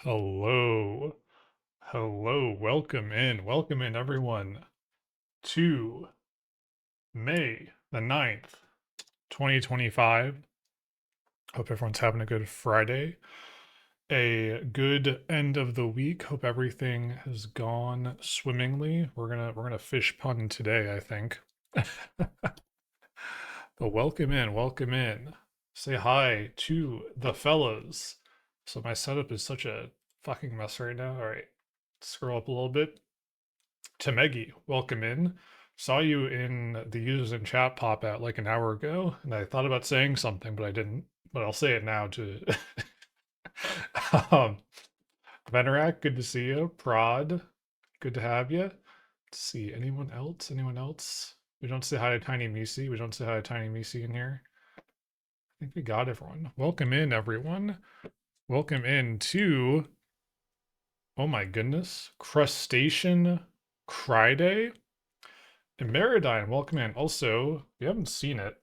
Hello. Hello. Welcome in, everyone, to May the 9th, 2025. Hope everyone's having a good Friday. A good end of the week. Hope everything has gone swimmingly. We're gonna fish pun today, I think. But welcome in, welcome in. Say hi to the fellas. So my setup is such a fucking mess right now. All right, scroll up a little bit. Temegi, welcome in. Saw you in the users in chat pop out like an hour ago, and I thought about saying something, but I didn't. But I'll say it now to um Venerak, good to see you. Prod, good to have you. Let's see, anyone else? Anyone else? We don't say hi to Tiny Misi. We don't say hi to Tiny Misi in here. I think we got everyone. Welcome in, everyone. Welcome in to, oh my goodness, Crustacean Criday. And Meridyne, welcome in. Also, we haven't seen it.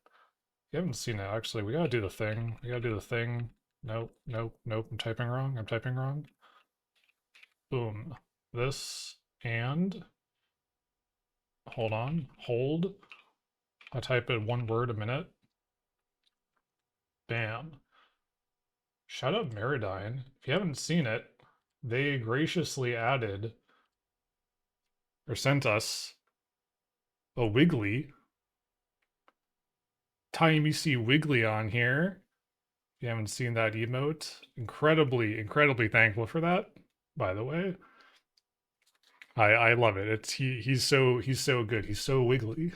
We haven't seen it, actually. We gotta do the thing. We gotta do the thing. Nope, nope, nope. I'm typing wrong. I'm typing wrong. Boom. This and hold on. Hold. I type in one word a minute. Bam. Shout out Meridyne. If you haven't seen it, they graciously added or sent us a Wiggly. Tiny C Wiggly on here. If you haven't seen that emote, incredibly thankful for that, by the way. I love it. It's he's so good. He's so wiggly.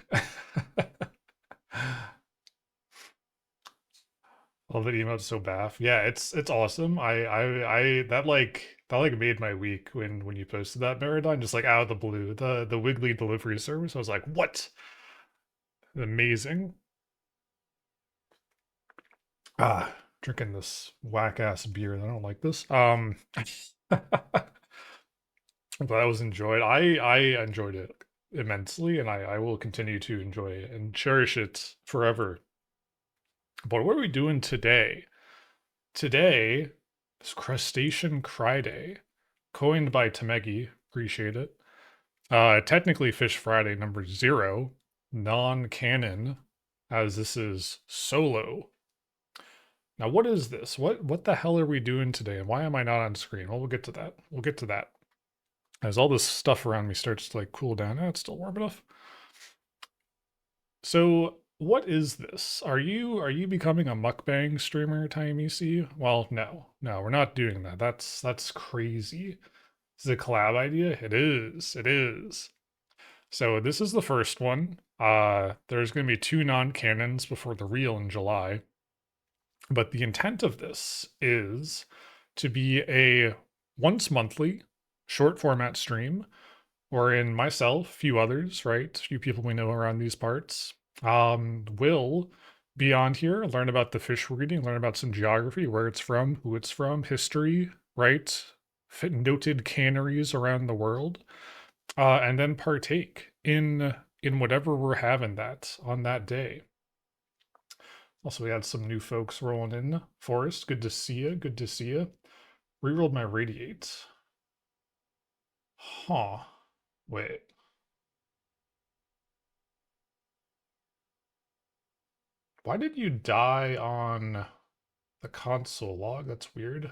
Love that emote's so baff. Yeah, it's awesome. I that made my week when you posted that Marathon, just like out of the blue. The Wiggly delivery service. I was like, what? Amazing. Drinking this whack ass beer. I don't like this. But that was enjoyed. I enjoyed it immensely, and I will continue to enjoy it and cherish it forever. But what are we doing today? Today is Crustacean Criday, coined by Temegi. Appreciate it. Technically Fish Friday number 0, non-canon, as this is solo. Now, what is this? What the hell are we doing today, and why am I not on screen? Well, we'll get to that. We'll get to that. As all this stuff around me starts to like cool down. It's still warm enough. So what is this? Are you becoming a mukbang streamer, Timec? Well, no. No, we're not doing that. That's crazy. This is a collab idea? It is. It is. So this is the first one. There's gonna be 2 non-canons before the real in July. But the intent of this is to be a once monthly short format stream wherein myself, few others, right, few people we know around these parts, will be on here, learn about the fish we're eating, learn about some geography, where it's from, who it's from, history, right, noted canneries around the world, and then partake in whatever we're having that on that day. Also, we had some new folks rolling in. Forrest, good to see you. Good to see you. Rerolled my radiate. Huh. Wait. Why did you die on the console log? That's weird.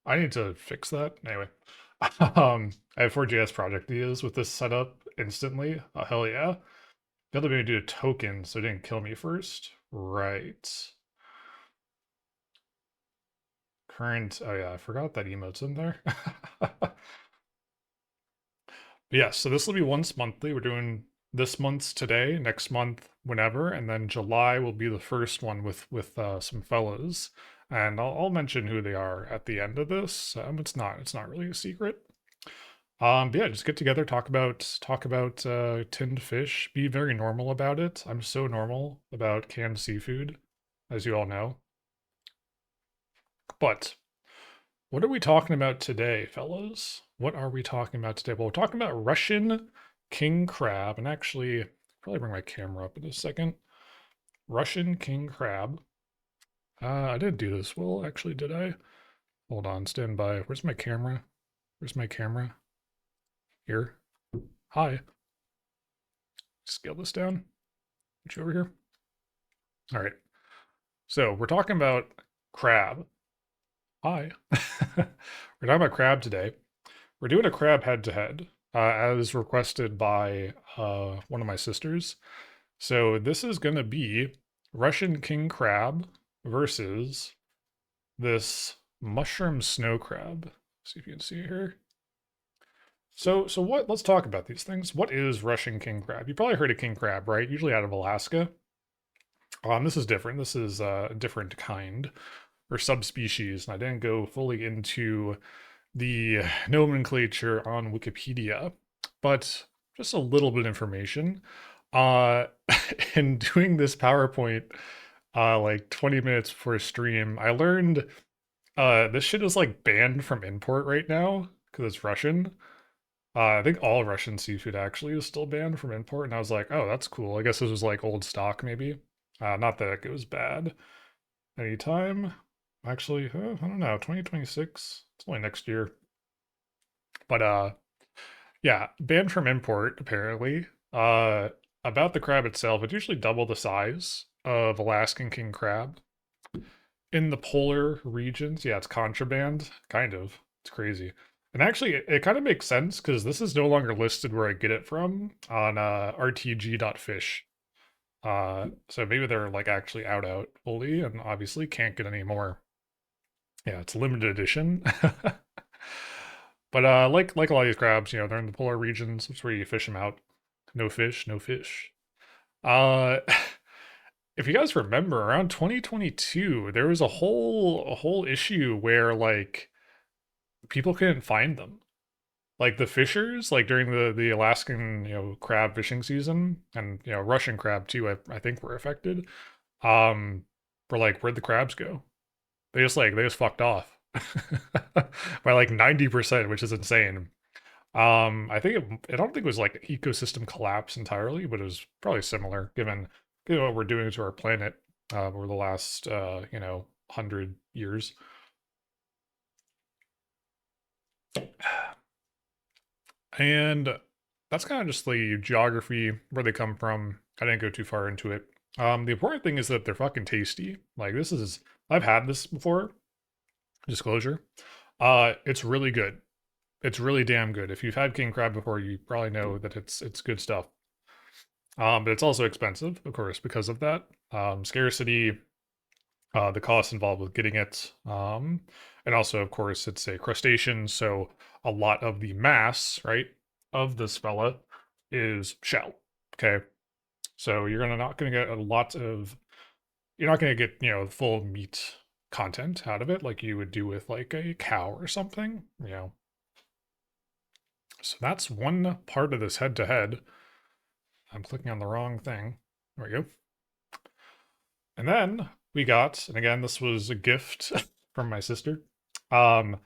I need to fix that. Anyway. I have 4JS project ideas with this setup instantly. Oh, hell yeah. The other way to do a token so it didn't kill me first. Right. Current, oh yeah, I forgot that emote's in there. Yeah, so this will be once monthly. We're doing this month's today, next month whenever, and then July will be the first one with some fellas, and I'll mention who they are at the end of this. It's not really a secret. But yeah, just get together, talk about tinned fish. Be very normal about it. I'm so normal about canned seafood, as you all know. But what are we talking about today, fellas? What are we talking about today? Well, we're talking about Russian king crab, and actually, probably bring my camera up in a second. Russian king crab. I didn't do this well, actually, did I? Hold on, stand by. Where's my camera? Where's my camera? Here. Hi. Scale this down. Put you over here. All right. So we're talking about crab. Hi. We're talking about crab today. We're doing a crab head to head, as requested by one of my sisters. So this is going to be Russian king crab versus this mushroom snow crab. See if you can see it here. So what? Let's talk about these things. What is Russian king crab? You probably heard of king crab, right? Usually out of Alaska. This is different. This is a different kind or subspecies, and I didn't go fully into the nomenclature on Wikipedia, but just a little bit of information. Uh, in doing this PowerPoint, like 20 minutes before stream, I learned this shit is like banned from import right now because it's Russian. I think all Russian seafood actually is still banned from import, and I was like, oh, that's cool. I guess this was like old stock, maybe. Not that it was bad. Anytime. Actually, I don't know. 2026. It's only next year. But yeah, banned from import apparently. About the crab itself, it's usually double the size of Alaskan king crab. In the polar regions, yeah, it's contraband, kind of. It's crazy. And actually, it kind of makes sense because this is no longer listed where I get it from on rtg.fish. So maybe they're like actually out fully and obviously can't get any more. Yeah, it's limited edition. But like a lot of these crabs, you know, they're in the polar regions. That's where you fish them out. No fish, no fish. Uh if you guys remember, around 2022, there was a whole issue where like people couldn't find them. Like the fishers, like during the Alaskan, you know, crab fishing season, and you know, Russian crab too, I think were affected. Um, were like, where'd the crabs go? They just fucked off by like 90%, which is insane. I don't think it was like ecosystem collapse entirely, but it was probably similar given what we're doing to our planet over the last 100 years. And that's kind of just the geography where they come from. I didn't go too far into it. The important thing is that they're fucking tasty. Like I've had this before. Disclosure. It's really good. It's really damn good. If you've had king crab before, you probably know that it's good stuff. But it's also expensive, of course, because of that scarcity, the cost involved with getting it, and also, of course, it's a crustacean, so a lot of the mass, right, of this fella is shell. Okay, so not gonna get a lot of, you're not gonna get full meat content out of it like you would do with like a cow or something, you know. So that's one part of this head to head. I'm clicking on the wrong thing. There we go. And then we got, and again, this was a gift from my sister, um,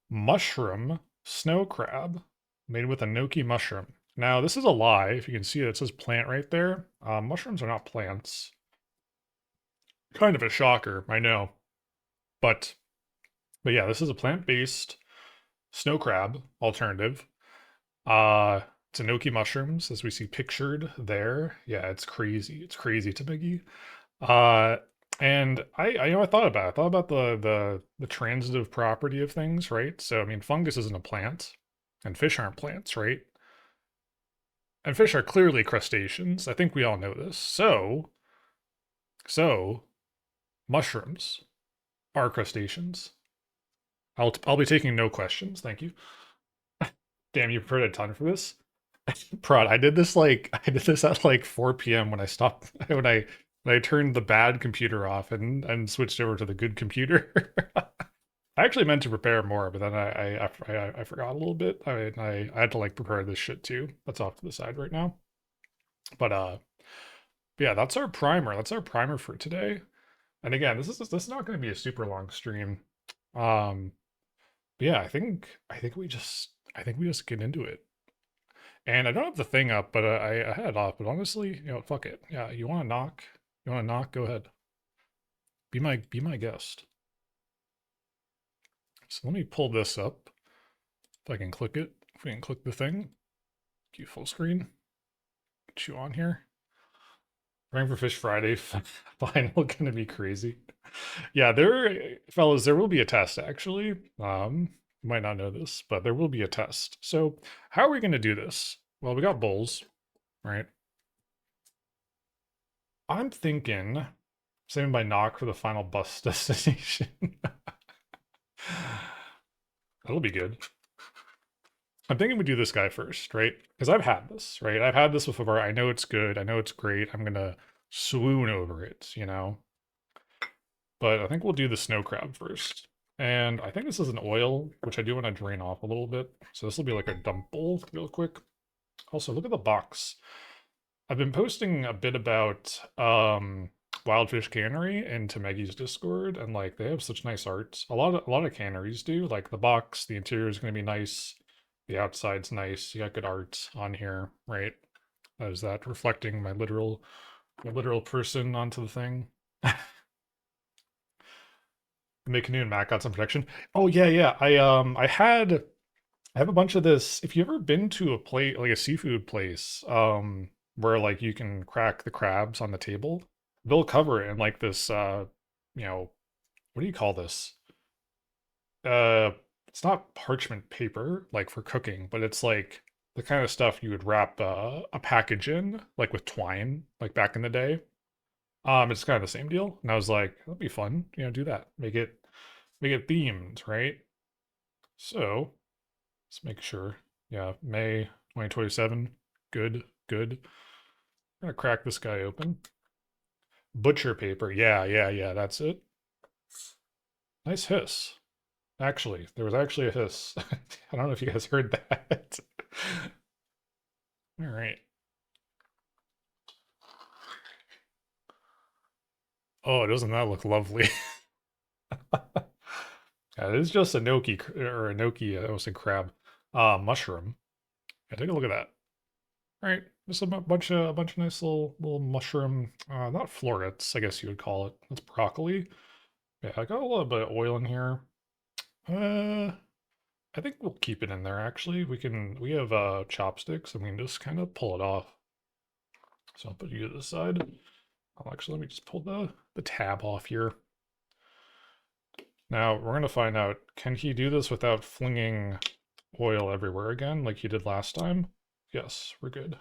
mushroom snow crab made with enoki mushroom. Now, this is a lie. If you can see it says plant right there. Mushrooms are not plants. Kind of a shocker, I know. But yeah, this is a plant-based snow crab alternative. It's enoki mushrooms, as we see pictured there. Yeah, it's crazy. It's crazy, Tamigi. Uh, and I thought about it. I thought about the transitive property of things, right? So I mean, fungus isn't a plant, and fish aren't plants, right? And fish are clearly crustaceans. I think we all know this. So mushrooms are crustaceans. I'll be taking no questions. Thank you. Damn, you prepared a ton for this. Prod, I did this at like 4 p.m. when I stopped when I turned the bad computer off and switched over to the good computer. I actually meant to prepare more, but then I forgot a little bit. I had to like prepare this shit too. That's off to the side right now. But yeah, that's our primer. That's our primer for today. And again, this is not going to be a super long stream. Um, but yeah, I think we just get into it. And I don't have the thing up, but I had it off. But honestly, fuck it. Yeah, you want to knock? You want to knock? Go ahead. Be my guest. So let me pull this up. If I can click it, if we can click the thing, do full screen, get you on here. Praying for Fish Friday final gonna be crazy. Yeah, there, fellas, there will be a test actually. You might not know this, but there will be a test. So how are we gonna do this? Well, we got bowls, right? I'm thinking saving by knock for the final bus destination. That'll be good. I'm thinking we do this guy first, right? Because I've had this, right? I've had this before. I know it's good. I know it's great. I'm gonna swoon over it, you know? But I think we'll do the snow crab first. And I think this is an oil, which I do want to drain off a little bit. So this will be like a dump bowl real quick. Also, look at the box. I've been posting a bit about Wild Fish Cannery into Maggie's Discord, and like they have such nice art. A lot of canneries do. Like the box, the interior is going to be nice. The outside's nice. You got good art on here, right? Is that reflecting my literal person onto the thing? Make Canoe and Mac got some protection. Oh yeah, yeah. I have a bunch of this. If you ever been to a place like a seafood place, where like you can crack the crabs on the table, they'll cover it in like this you know, what do you call this? Uh it's not parchment paper like for cooking, but it's like the kind of stuff you would wrap a package in, like with twine, like back in the day. It's kind of the same deal. And I was like, that'd be fun, you know, do that. Make it themed, right? So let's make sure. Yeah, May 2027. Good, good. I'm gonna crack this guy open. Butcher paper. Yeah, yeah, yeah, that's it. Nice hiss. Actually, there was actually a hiss. I don't know if you guys heard that. All right. Oh, doesn't that look lovely? Yeah, it is just a gnocchi or a gnocchi, I almost said crab. Mushroom. Yeah, take a look at that. All right, just a bunch of nice little mushroom, not florets, I guess you would call it. That's broccoli. Yeah, I got a little bit of oil in here. Uh, I think we'll keep it in there actually. We have chopsticks and we can just kind of pull it off. So I'll put you to the side. Actually, let me just pull the tab off here. Now we're gonna find out, can he do this without flinging oil everywhere again like he did last time? Yes, we're good.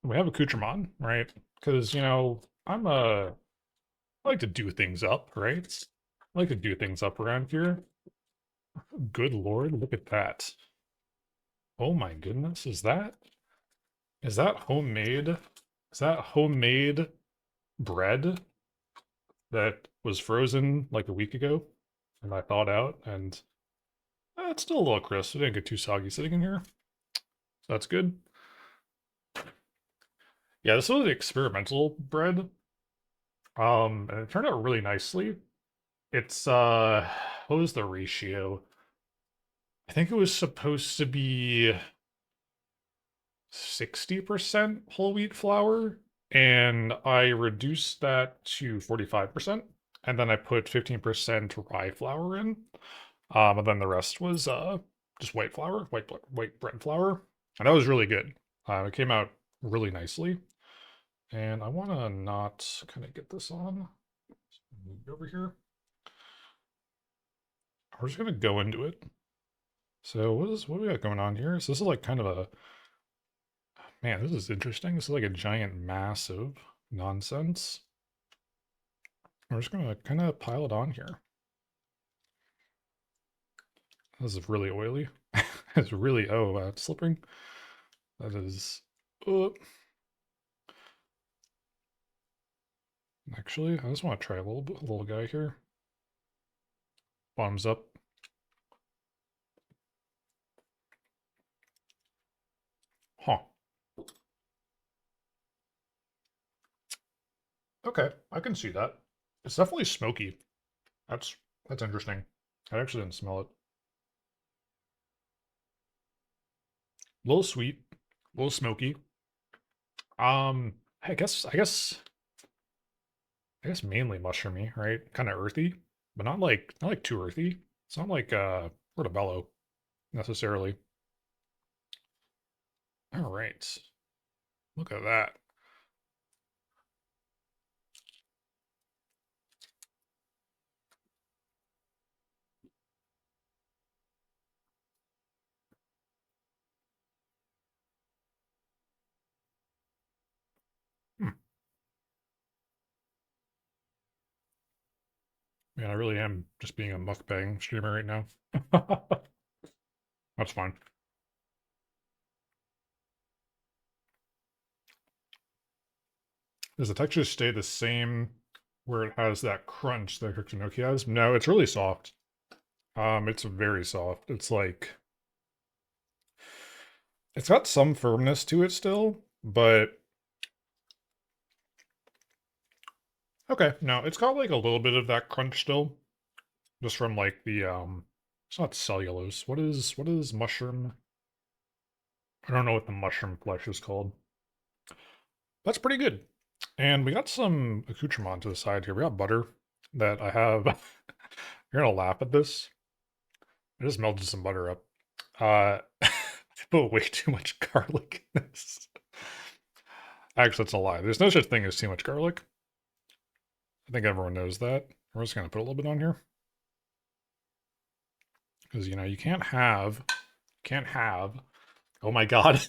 We have accoutrement, right? Because, you know, I like to do things up, right? I like to do things up around here. Good Lord, look at that. Oh my goodness, is that homemade? Is that homemade bread that was frozen like a week ago and I thawed out and it's still a little crisp. It didn't get too soggy sitting in here. So that's good. Yeah, this was experimental bread. And it turned out really nicely. It's what was the ratio? I think it was supposed to be 60% whole wheat flour, and I reduced that to 45%, and then I put 15% rye flour in. And then the rest was just white flour, white bread flour, and that was really good. It came out really nicely, and I want to not kind of get this on. Move it over here. We're just gonna go into it. So what do we got going on here? So this is like kind of a man, this is interesting. This is like a giant mass of nonsense. We're just gonna kind of pile it on here. This is really oily. It's really, oh, it's slipping. That is, uh, actually, I just want to try a little guy here. Bottoms up. Huh. Okay, I can see that. It's definitely smoky. That's that's interesting. I actually didn't smell it. A little sweet, a little smoky. I guess I guess mainly mushroomy, right? Kind of earthy, but not like too earthy. It's not like portobello necessarily. All right, look at that. Hmm. Man, I really am just being a mukbang streamer right now. That's fine. Does the texture stay the same where it has that crunch that Gnocchi has? No, it's really soft. It's very soft. It's like it's got some firmness to it still, but okay, no, it's got like a little bit of that crunch still, just from like the it's not cellulose. What is mushroom? I don't know what the mushroom flesh is called. That's pretty good. And we got some accoutrement to the side here. We got butter that I have. You're gonna laugh at this. I just melted some butter up. I put way too much garlic in this. Actually, that's a lie. There's no such thing as too much garlic. I think everyone knows that. We're just gonna put a little bit on here because you can't have. Oh my god,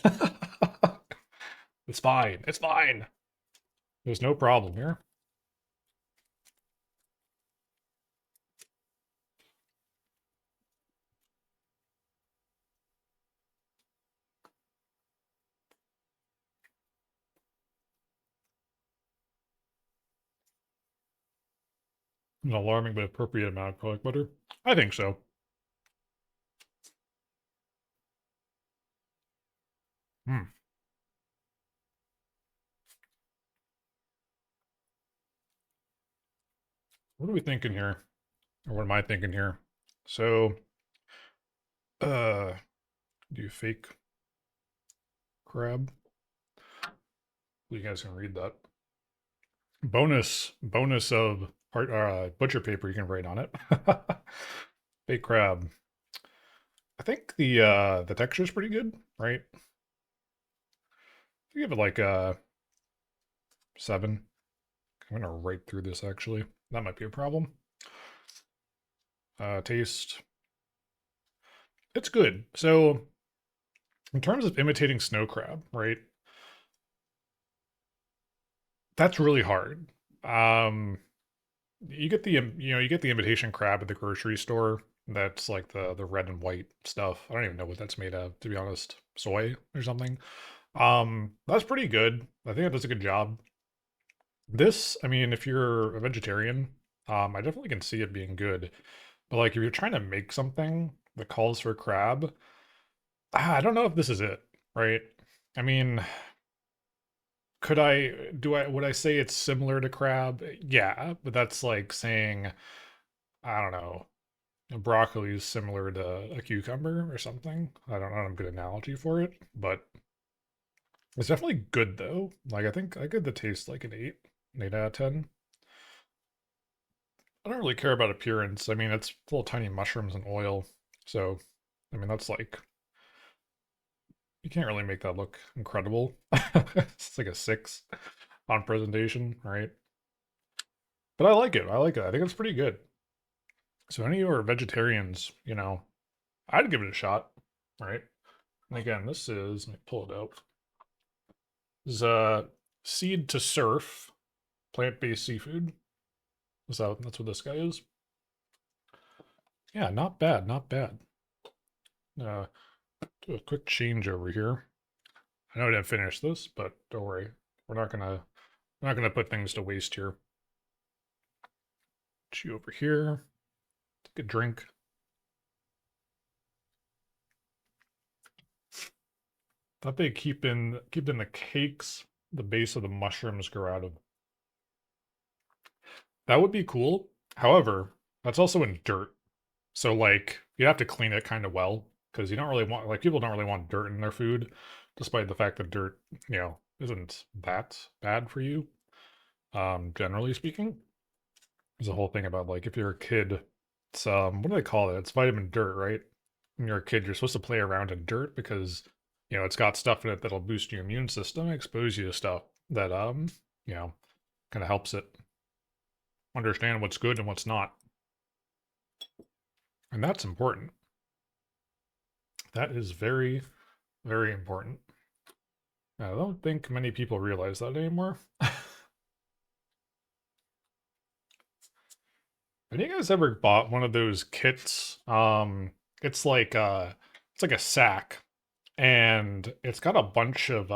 it's fine. It's fine. There's no problem here. An alarming but appropriate amount of garlic butter. I think so. Hmm. What are we thinking here? Or what am I thinking here? So, uh, do you fake crab? You guys can read that. Bonus of part butcher paper you can write on it. Fake crab. I think the texture is pretty good, right? I give it like a 7. I'm gonna write through this actually. That might be a problem. Taste. It's good. So in terms of imitating snow crab, right? That's really hard. Um, you get the imitation crab at the grocery store. That's like the red and white stuff. I don't even know what that's made of, to be honest. Soy or something. That's pretty good. I think it does a good job. This, I mean, if you're a vegetarian, I definitely can see it being good. But like if you're trying to make something that calls for crab, I don't know if this is it, right? I mean, would I say it's similar to crab? Yeah, but that's like saying, I don't know, broccoli is similar to a cucumber or something. I don't know a good analogy for it, but it's definitely good though. Like I give the taste like an 8 out of 10. I don't really care about appearance. I mean, it's full of tiny mushrooms and oil. So, I mean, that's like, you can't really make that look incredible. It's like a 6 on presentation, right? But I like it. I like it. I think it's pretty good. So, any of you are vegetarians, I'd give it a shot, right? And again, let me pull it out. This is Seed to Surf, plant-based seafood. That's what this guy is. Yeah, not bad, not bad. Uh, do a quick change over here. I know I didn't finish this, but don't worry. We're not gonna put things to waste here. Chew over here. Take a drink. Thought they keep in the cakes the base of the mushrooms grow out of. That would be cool. However, that's also in dirt. So like you have to clean it kind of well because you don't really want like people don't really want dirt in their food, despite the fact that dirt, isn't that bad for you. generally speaking. There's a whole thing about like if you're a kid, it's what do they call it? It's vitamin dirt, right? When you're a kid, you're supposed to play around in dirt because it's got stuff in it that'll boost your immune system, expose you to stuff that you know, kind of helps it understand what's good and what's not. And that's important. That is very, very important. I don't think many people realize that anymore. Have you guys ever bought one of those kits? It's like it's like a sack, and it's got a bunch of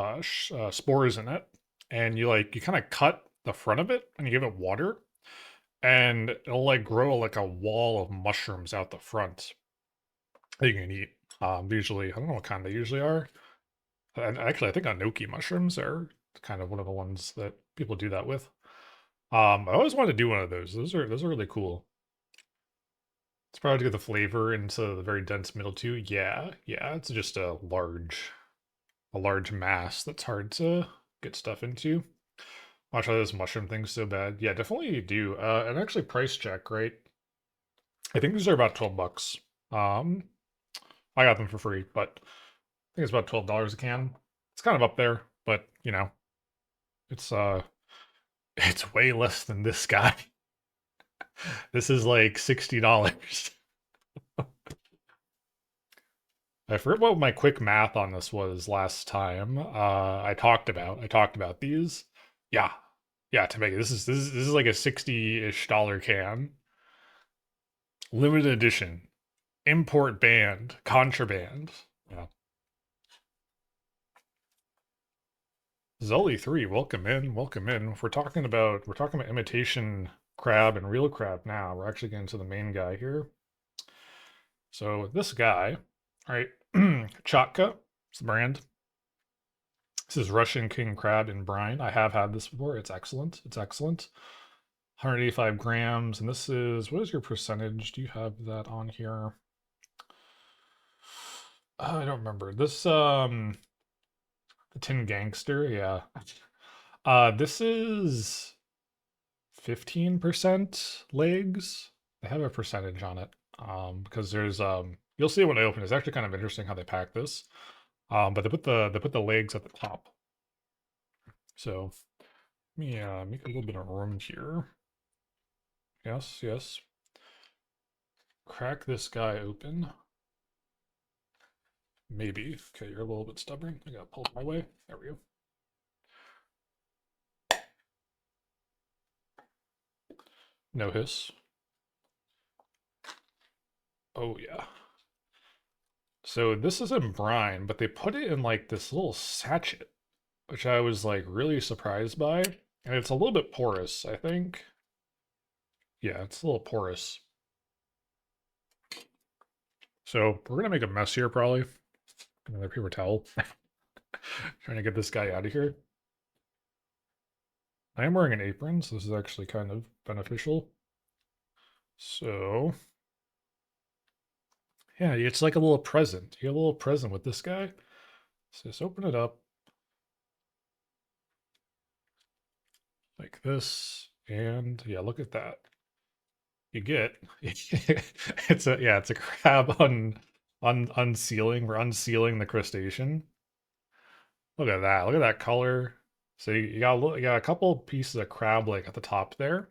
spores in it, and you kind of cut the front of it, and you give it water, and it'll like grow like a wall of mushrooms out the front that you can eat. Usually, I don't know what kind they usually are. And actually, I think Anoki mushrooms are kind of one of the ones that people do that with. I always wanted to do one of those. Those are really cool. It's probably to get the flavor into the very dense middle too. Yeah, yeah. It's just a large mass that's hard to get stuff into. Watch how this mushroom thing's so bad. Yeah, definitely do. And actually, price check, right? I think these are about 12 bucks. Um, I got them for free, but I think it's about $12 a can. It's kind of up there, but it's it's way less than this guy. This is like $60. I forget what my quick math on this was last time. I talked about these. Yeah. Yeah, to make it. This is like a 60-ish dollar can. Limited edition. Import banned. Contraband. Yeah. Zully 3, welcome in, welcome in. We're talking about imitation crab and real crab now. We're actually getting to the main guy here. So this guy, all right, Chatka, it's the brand. This is Russian king crab in brine. I have had this before. It's excellent. It's excellent. 185 grams, and this is what is your percentage? Do you have that on here? I don't remember. This the Tin Gangster, yeah. This is 15% legs. They have a percentage on it. Because there's you'll see it when I open it. It's actually kind of interesting how they pack this. But they put the legs at the top. So let me make a little bit of room here. Yes, yes. Crack this guy open. Maybe. Okay, you're a little bit stubborn. I gotta pull it my way. There we go. No hiss. Oh yeah. So this is in brine, but they put it in like this little sachet, which I was like really surprised by. And it's a little bit porous, I think. Yeah, it's a little porous. So we're gonna make a mess here probably. Another paper towel. Trying to get this guy out of here. I am wearing an apron, so this is actually kind of beneficial. So yeah, it's like a little present. You get a little present with this guy. So just open it up like this, and yeah, look at that. You get it's a crab unsealing. We're unsealing the crustacean. Look at that. Look at that color. So you got a couple pieces of crab leg at the top there.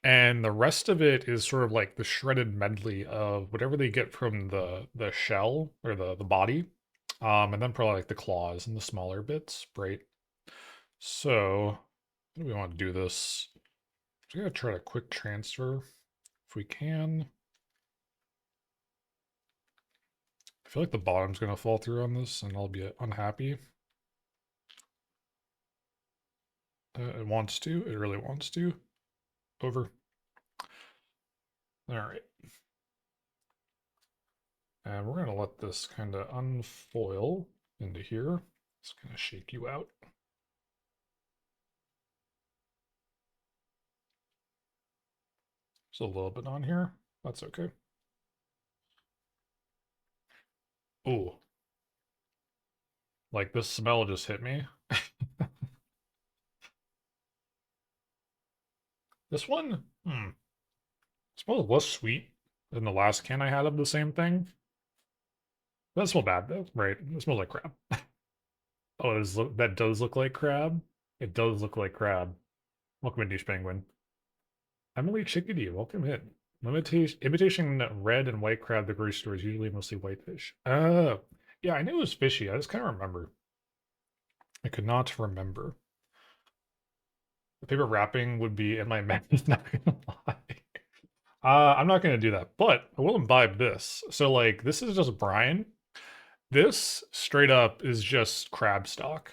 And the rest of it is sort of like the shredded medley of whatever they get from the shell or the body. And then probably like the claws and the smaller bits, right? So, how do we want to do this? We're gonna try to quick transfer if we can. I feel like the bottom's gonna fall through on this and I'll be unhappy. It wants to, it really wants to. Over. All right. And we're gonna let this kind of unfoil into here. It's gonna shake you out. There's a little bit on here. That's okay. Ooh, like this smell just hit me. This one, smells less sweet than the last can I had of the same thing. That smells bad though, right? It smells like crab. Oh, that does look like crab. It does look like crab. Welcome in, douche penguin. Emily Chickadee, welcome in. Imitation red and white crab, the grocery store is usually mostly whitefish. Oh, yeah, I knew it was fishy. I just can't remember. I could not remember. The paper wrapping would be in my mouth, not gonna lie. I'm not gonna do that, but I will imbibe this. So like, this is just brine. This straight up is just crab stock.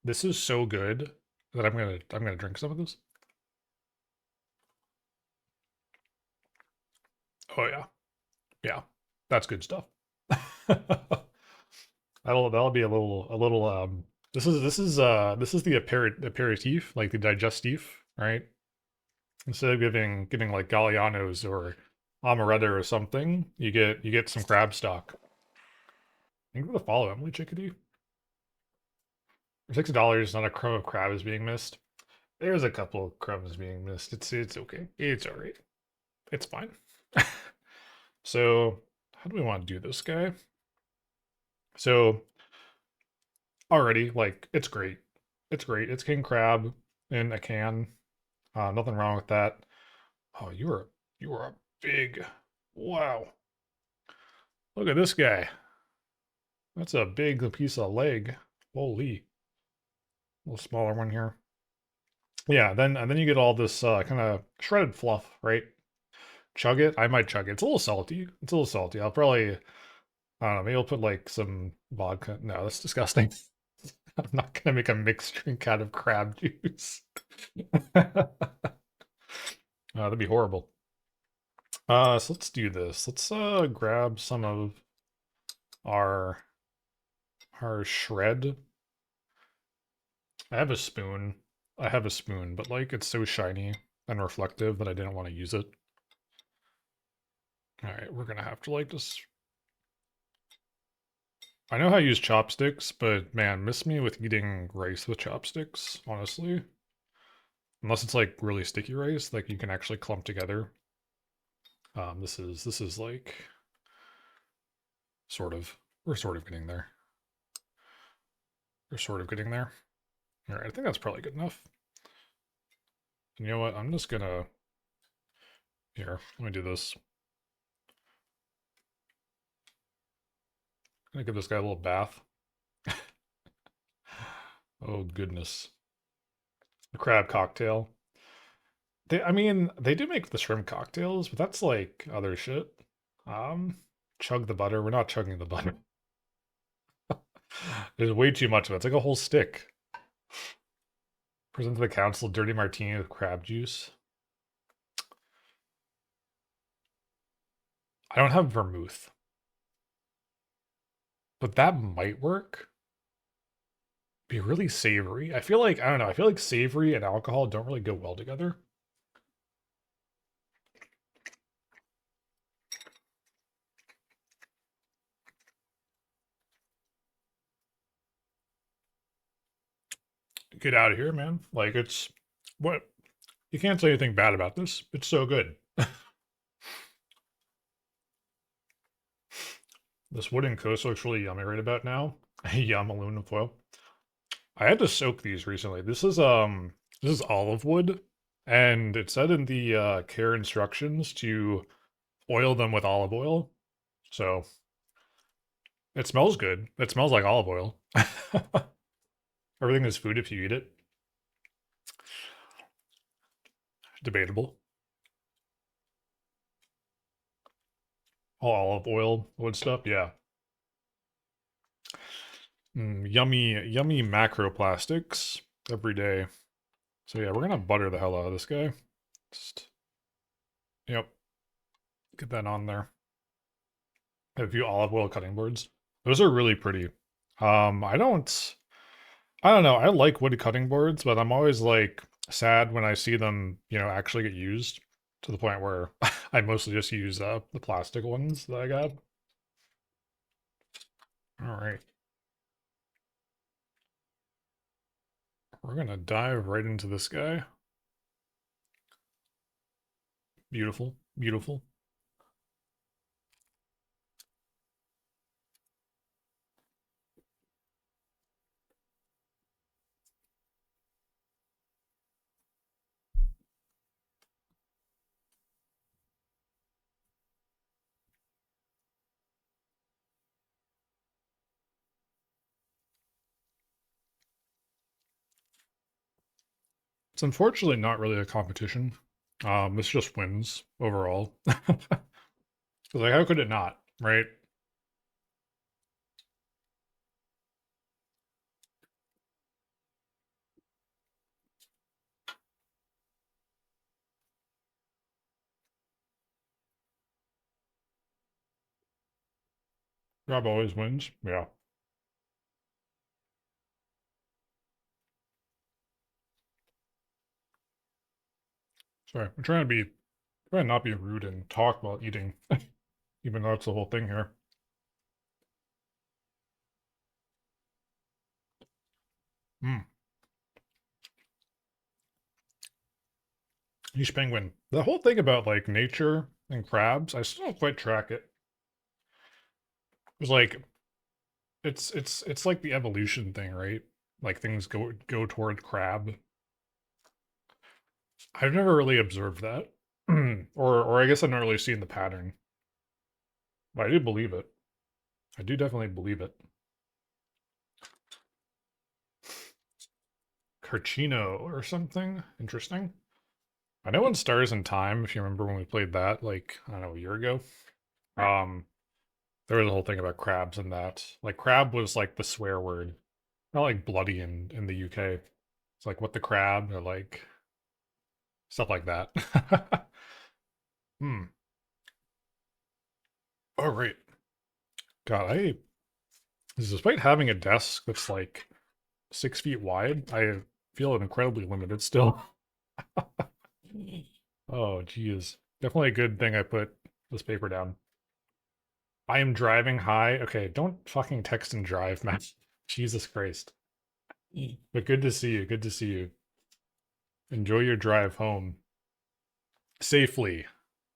This is so good that I'm gonna drink some of this. Oh yeah, yeah, that's good stuff. That'll be a little. This is the aperitif, like the digestif, right? Instead of getting like Gallianos or amaretto or something, you get some crab stock. Thank you for the follow, Emily Chickadee. For $6, not a crumb of crab is being missed. There's a couple of crumbs being missed. It's okay. It's all right. It's fine. So, how do we want to do this guy? So, already, like, it's great. It's great. It's king crab in a can. Nothing wrong with that. Oh, you are a big. Wow. Look at this guy. That's a big piece of leg. Holy. A little smaller one here. Yeah, then you get all this kind of shredded fluff, right? Chug it. I might chug it. It's a little salty. It's a little salty. I'll probably, I don't know, maybe I'll put like some vodka. No, that's disgusting. I'm not gonna make a mixed drink out of crab juice. That'd be horrible. So let's do this. Let's grab some of our shred. I have a spoon. I have a spoon, but like it's so shiny and reflective that I didn't want to use it. All right, we're gonna have to like just. I know how to use chopsticks, but man, miss me with eating rice with chopsticks, honestly. Unless it's like really sticky rice, like you can actually clump together. This is like sort of we're sort of getting there. We're sort of getting there. All right, I think that's probably good enough. And you know what? I'm just gonna here. Let me do this. I'm gonna give this guy a little bath. Oh goodness, the crab cocktail. I mean, they do make the shrimp cocktails, but that's like other shit. Um, Chug the butter. We're not chugging the butter. There's way too much of it. It's like a whole stick. Present to the council dirty martini with crab juice. I don't have vermouth, but that might work. Be really savory. I feel like, I don't know, I feel like savory and alcohol don't really go well together. Get out of here, man. Like, it's what you can't say anything bad about this. It's so good. This wooden coast looks really yummy right about now. Yum, aluminum foil. I had to soak these recently. This is olive wood, and it said in the care instructions to oil them with olive oil. So it smells good. It smells like olive oil. Everything is food if you eat it. Debatable. All olive oil wood stuff. Yeah. Yummy, yummy macroplastics every day. So yeah, we're gonna butter the hell out of this guy. Just, yep, get that on there. Have a few olive oil cutting boards. Those are really pretty. I don't know. I like wood cutting boards, but I'm always like sad when I see them, actually get used to the point where I mostly just use the plastic ones that I got. All right. We're gonna dive right into this guy. Beautiful, beautiful. It's unfortunately not really a competition. This just wins overall. 'Cause, like, how could it not, right? Rob always wins. Yeah. Sorry, I'm trying to not be rude and talk while eating, even though it's the whole thing here. Mm. Niche penguin. The whole thing about like nature and crabs, I still don't quite track it. It's like it's like the evolution thing, right? Like things go toward crab. I've never really observed that. Or I guess I've not really seen the pattern. But I do believe it. I do definitely believe it. Carcino or something. Interesting. I know in Stars in Time, if you remember when we played that, like, I don't know, a year ago, um, there was a whole thing about crabs and that. Like, crab was like the swear word. Not like bloody in the UK. It's like, what the crab, or like, stuff like that. Hmm. Oh, right. God, despite having a desk that's like 6 feet wide, I feel incredibly limited still. Oh, geez. Definitely a good thing I put this paper down. I am driving high. Okay, don't fucking text and drive, man. Jesus Christ. But good to see you. Good to see you. Enjoy your drive home safely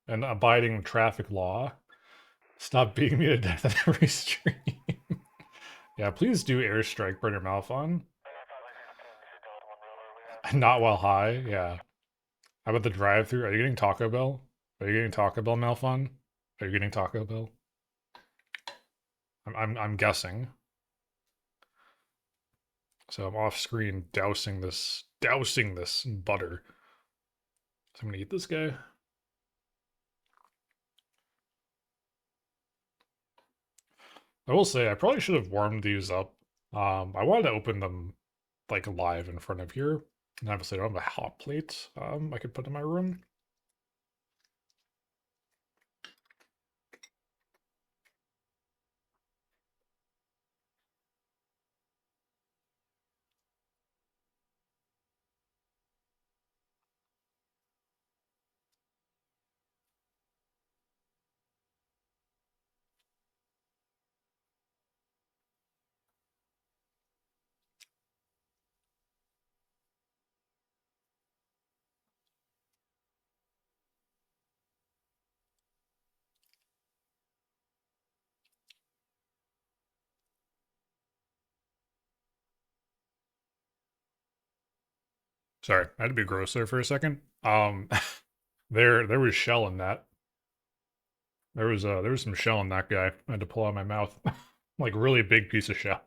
and abiding traffic law. Stop beating me to death at every stream. Yeah, please do airstrike Burner Malphon. Not while high. Yeah. How about the drive-through? Are you getting Taco Bell? Are you getting Taco Bell, Malphon? Are you getting Taco Bell? I'm guessing. So I'm off screen dousing this in butter. So I'm gonna eat this guy. I will say I probably should have warmed these up. I wanted to open them like live in front of here. And obviously I don't have a hot plate I could put in my room. Sorry, I had to be gross there for a second. There was shell in that. There was some shell in that guy. I had to pull out of my mouth. Like really big piece of shell.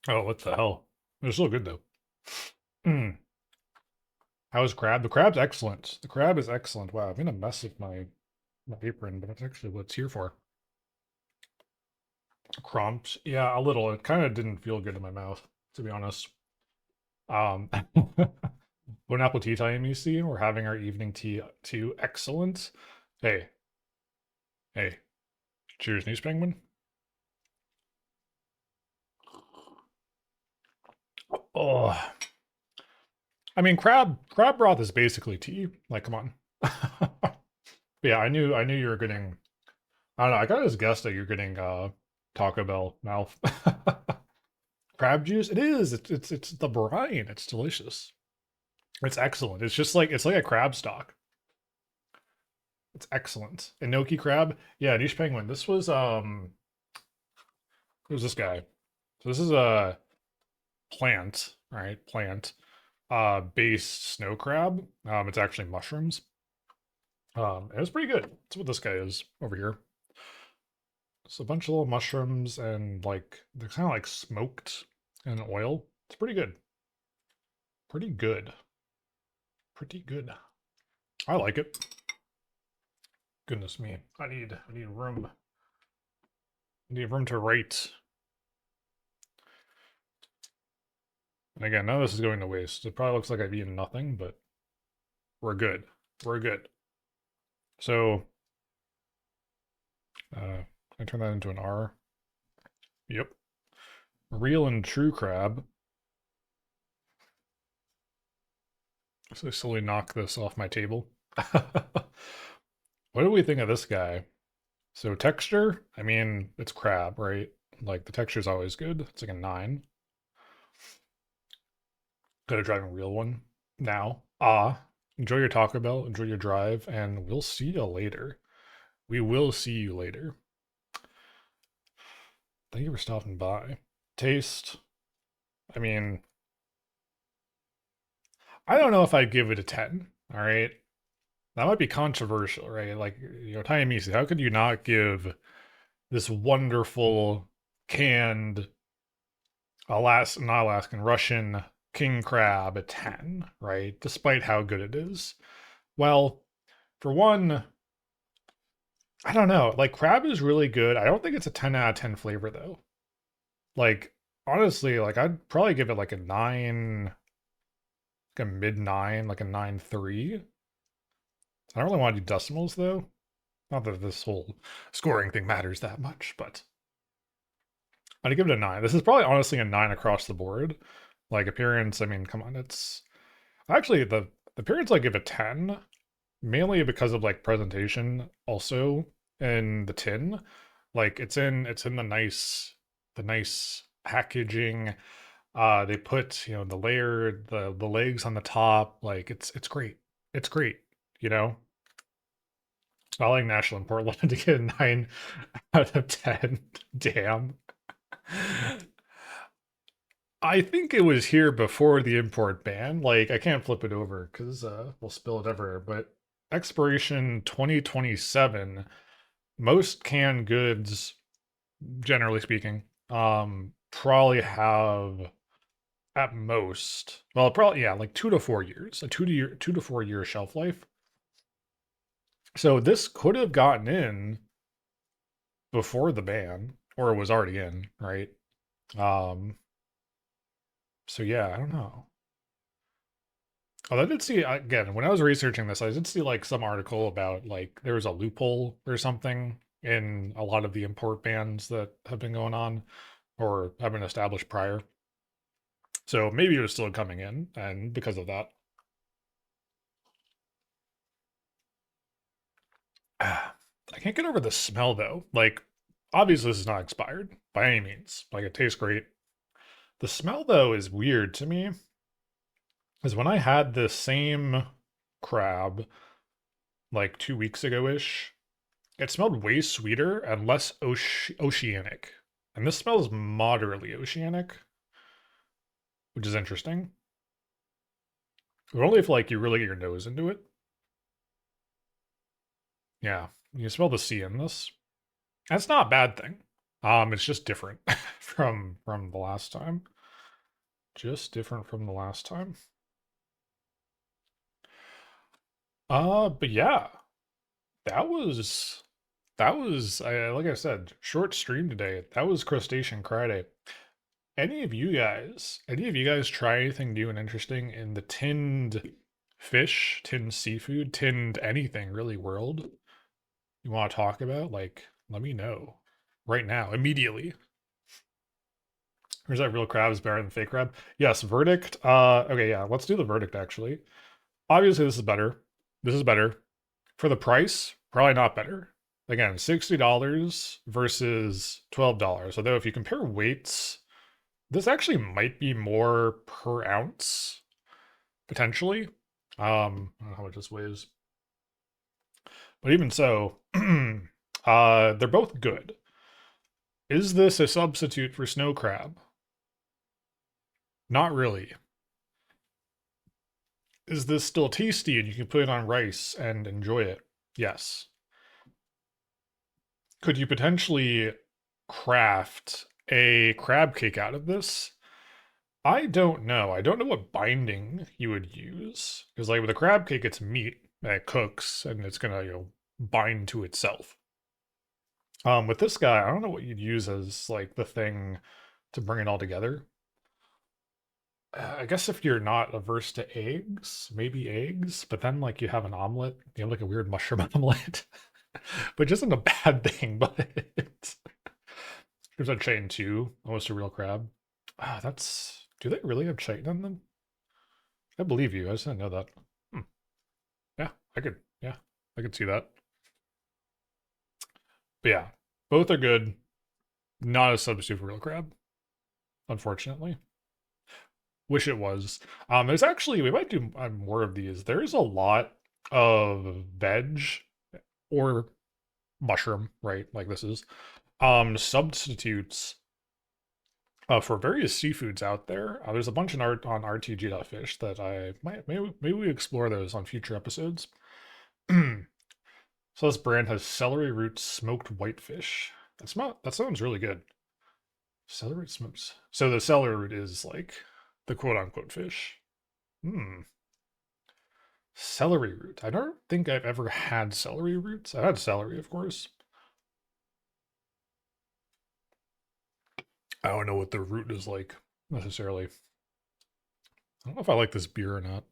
Oh, what the hell? It was so good though. Mm. How's crab? The crab's excellent. The crab is excellent. Wow, I'm gonna mess with my apron, but that's actually what it's here for. Crumbs. Yeah, a little. It kind of didn't feel good in my mouth, to be honest. Um, Bon apple tea time, you see. We're having our evening tea too. Excellent. Hey, hey. Cheers, Nice Penguin. Oh, I mean, crab broth is basically tea. Like, come on. Yeah, I knew you were getting. I don't know. I kind of just guessed that you're getting Taco Bell mouth. Crab juice. It is. It's the brine. It's delicious. It's excellent. It's like a crab stock. It's excellent. Enoki crab. Yeah, niche penguin. This was who's this guy? So this is a plant, right? Plant based snow crab. It's actually mushrooms. It was pretty good. That's what this guy is over here. It's a bunch of little mushrooms and like they're kind of like smoked in oil. It's pretty good. Pretty good. Pretty good. I like it. Goodness me. I need room. I need room to write. And again, none of this is going to waste. It probably looks like I've eaten nothing, but we're good. We're good. So, can I turn that into an R? Yep. Real and true crab. So I slowly knock this off my table. What do we think of this guy? So texture, I mean, it's crab, right? Like the texture's always good. It's like a 9. Gotta drive a real one now. Enjoy your Taco Bell, enjoy your drive, and we'll see you later. We will see you later. Thank you for stopping by. Taste, I mean, I don't know if I'd give it a 10, all right? That might be controversial, right? Like, Tiny Misi, how could you not give this wonderful canned not Alaskan, Russian king crab a 10, right? Despite how good it is. Well, for one, I don't know. Like, crab is really good. I don't think it's a 10 out of 10 flavor, though. Like, honestly, like, I'd probably give it like a 9, like a mid 9, like a 9.3. I don't really want to do decimals, though. Not that this whole scoring thing matters that much, but I'd give it a 9. This is probably honestly a 9 across the board. Like, appearance, I mean, come on, it's actually the appearance I give a 10, mainly because of like presentation also in the tin. Like it's in the nice packaging. They put, the legs on the top. Like it's great. It's great, you know? I like National and Portland to get a 9 out of 10. Damn. I think it was here before the import ban. Like, I can't flip it over because we'll spill it everywhere. But expiration 2027, most canned goods, generally speaking, probably have at most, well, probably, yeah, like 2 to 4 years, a 2 to 4 year shelf life. So this could have gotten in before the ban, or it was already in, right? Um, so yeah, I don't know. Oh, I did see again when I was researching this, I did see like some article about like there was a loophole or something in a lot of the import bans that have been going on or have been established prior. So maybe it was still coming in, and because of that, I can't get over the smell though. Like, obviously, this is not expired by any means. Like, it tastes great. The smell though is weird to me, because when I had the same crab like 2 weeks ago ish, it smelled way sweeter and less oceanic. And this smells moderately oceanic, which is interesting. But only if like you really get your nose into it. Yeah, you smell the sea in this. That's not a bad thing. It's just different from the last time. Just different from the last time. But yeah, that was like I said, short stream today. That was Crustacean Friday. Any of you guys try anything new and interesting in the tinned fish, tinned seafood, tinned anything really world you want to talk about? Like, let me know right now, immediately. Or is that real crab is better than fake crab? Yes, verdict. Okay, yeah, let's do the verdict actually. Obviously, this is better. This is better. For the price, probably not better. Again, $60 versus $12. Although if you compare weights, this actually might be more per ounce potentially. I don't know how much this weighs, but even so, they're both good. Is this a substitute for snow crab? Not really. Is this still tasty and you can put it on rice and enjoy it? Yes. Could you potentially craft a crab cake out of this? I don't know. I don't know what binding you would use. Because like with a crab cake, it's meat that cooks and it's gonna, bind to itself. With this guy, I don't know what you'd use as like the thing to bring it all together. I guess if you're not averse to eggs, maybe eggs, but then like you have an omelet, you have like a weird mushroom omelet, which isn't a bad thing, but there's a chain too, almost a real crab. Ah, that's, do they really have chitin in them? I believe you. I just didn't know that. Hmm. Yeah, yeah, I could see that. But yeah, both are good. Not a substitute for real crab, unfortunately. Wish it was. There's actually, we might do more of these. There's a lot of veg or mushroom, right? Like this is substitutes for various seafoods out there. There's a bunch in art on rtg.fish that I might maybe we explore those on future episodes. So this brand has celery root smoked whitefish. That sounds really good. Celery root smoked. So the celery root is like the quote unquote fish. Hmm. Celery root. I don't think I've ever had celery roots. I've had celery, of course. I don't know what the root is like necessarily. I don't know if I like this beer or not.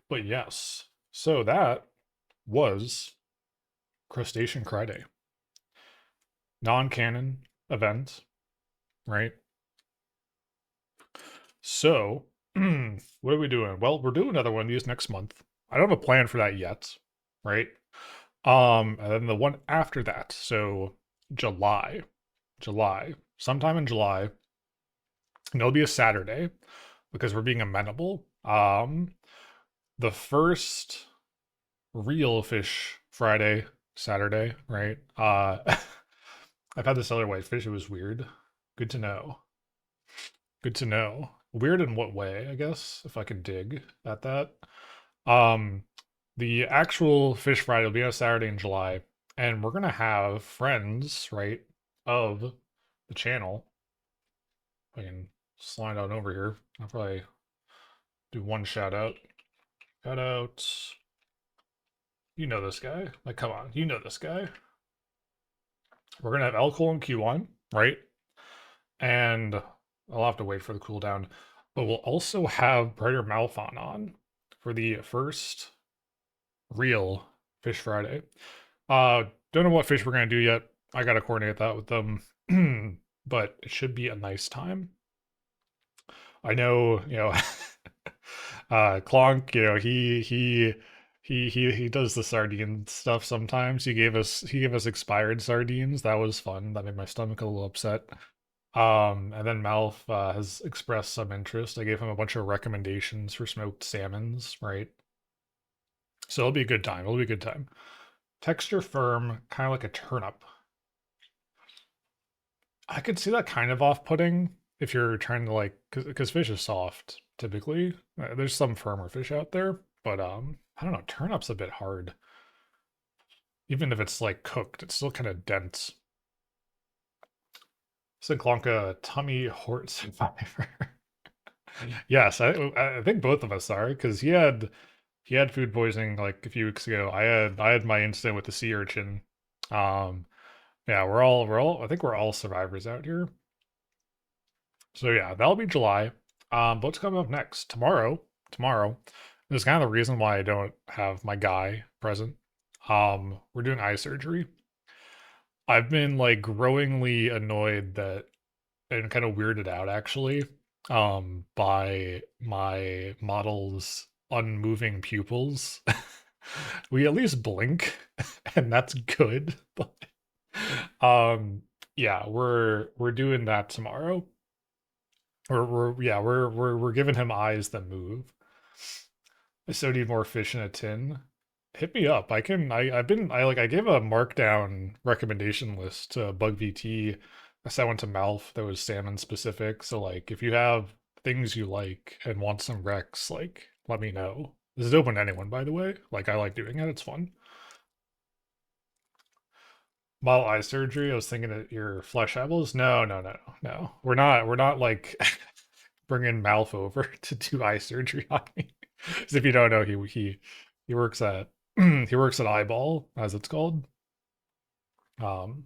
But yes. So that was Crustacean Criday. Non-canon event, right? So, what are we doing? Well, we're doing another one of these next month. I don't have a plan for that yet, right? And then the one after that, so July, sometime in July, and it'll be a Saturday because we're being amenable. The first real Fish Friday Saturday, right? I've had this other whitefish. It was weird. Good to know. Good to know. Weird in what way, I guess, if I can dig at that. Um, the actual Fish Friday will be on a Saturday in July, and we're gonna have friends, right, of the channel. If I can slide on over here. I'll probably do one shout out. Shout out. You know this guy. Like, come on, you know this guy. We're gonna have L colon Q1, right? And I'll have to wait for the cooldown. But we'll also have Predator Malphon on for the first real Fish Friday. Don't know what fish we're gonna do yet. I gotta coordinate that with them. But it should be a nice time. I know, Clonk, he does the sardine stuff sometimes. He gave us expired sardines. That was fun. That made my stomach a little upset. And then Malf has expressed some interest. I gave him a bunch of recommendations for smoked salmons, right? So it'll be a good time. It'll be a good time. Texture firm, kind of like a turnip. I could see that kind of off-putting if you're trying to like, because fish is soft typically. There's some firmer fish out there, but I don't know. Turnip's a bit hard. Even if it's like cooked, it's still kind of dense. Sinclonka tummy hort survivor. Yes, I think both of us are because he had food poisoning like a few weeks ago. I had my incident with the sea urchin. Um, yeah, I think we're all survivors out here. So yeah, that'll be July. But what's coming up next? Tomorrow. This is kind of the reason why I don't have my guy present. We're doing eye surgery. I've been like growingly annoyed that and kind of weirded out actually by my model's unmoving pupils. We at least blink and that's good, but yeah, we're doing that tomorrow. we're giving him eyes that move. I still need more fish in a tin. Hit me up. I gave a markdown recommendation list to Bug VT. I sent one to Malf that was salmon specific. So like if you have things you like and want some recs, like let me know. This is open to anyone, by the way. Like I like doing it, it's fun. Model eye surgery, I was thinking of your flesh eyeballs. No, no, no, no. We're not like bringing Malf over to do eye surgery on me. Because if you don't know, he works at he works at Eyeball, as it's called. Um,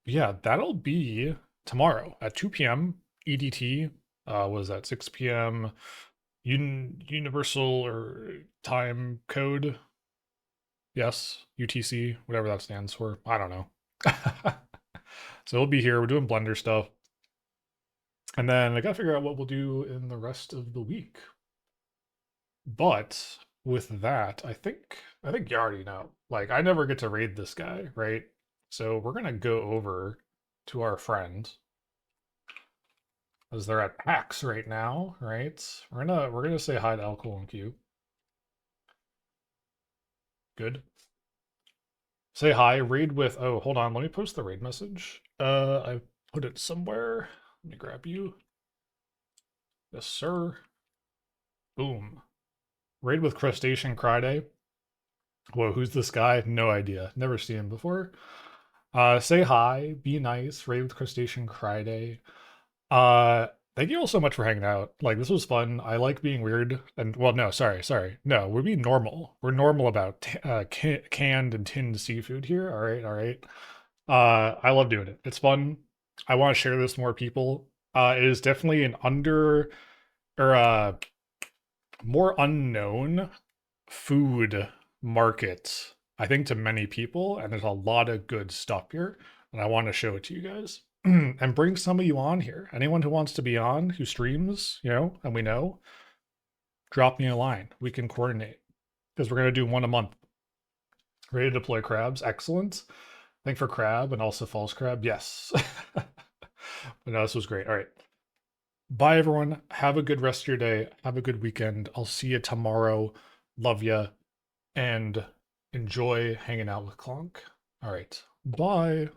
yeah, that'll be tomorrow at 2 p.m. EDT. Was at 6 p.m. Universal or time code. Yes, UTC, whatever that stands for. I don't know. So we'll be here. We're doing Blender stuff. And then I gotta figure out what we'll do in the rest of the week. But with that, I think you already know. Like I never get to raid this guy, right? So we're gonna go over to our friend as they're at PAX right now, right? We're gonna say hi to Alcohol and Q. Good. Say hi, raid with oh, hold on, let me post the raid message. I put it somewhere. Let me grab you. Yes, sir. Boom. Raid with Crustacean Criday. Whoa, who's this guy? No idea. Never seen him before. Say hi, be nice, raid with Crustacean Criday. Thank you all so much for hanging out. Like this was fun. I like being weird and well, no, sorry. No, we're being normal. We're normal about canned and tinned seafood here. All right, all right. I love doing it. It's fun. I want to share this with more people. It is definitely an under or more unknown food market, I think, to many people, and there's a lot of good stuff here, and I want to show it to you guys and bring some of you on here. Anyone who wants to be on, who streams, and we know, drop me a line. We can coordinate because we're gonna do one a month. Ready to deploy crabs? Excellent. Thank for crab and also false crab. Yes. But no, this was great. All right. Bye, everyone. Have a good rest of your day. Have a good weekend. I'll see you tomorrow. Love ya. And enjoy hanging out with Clonk. All right. Bye.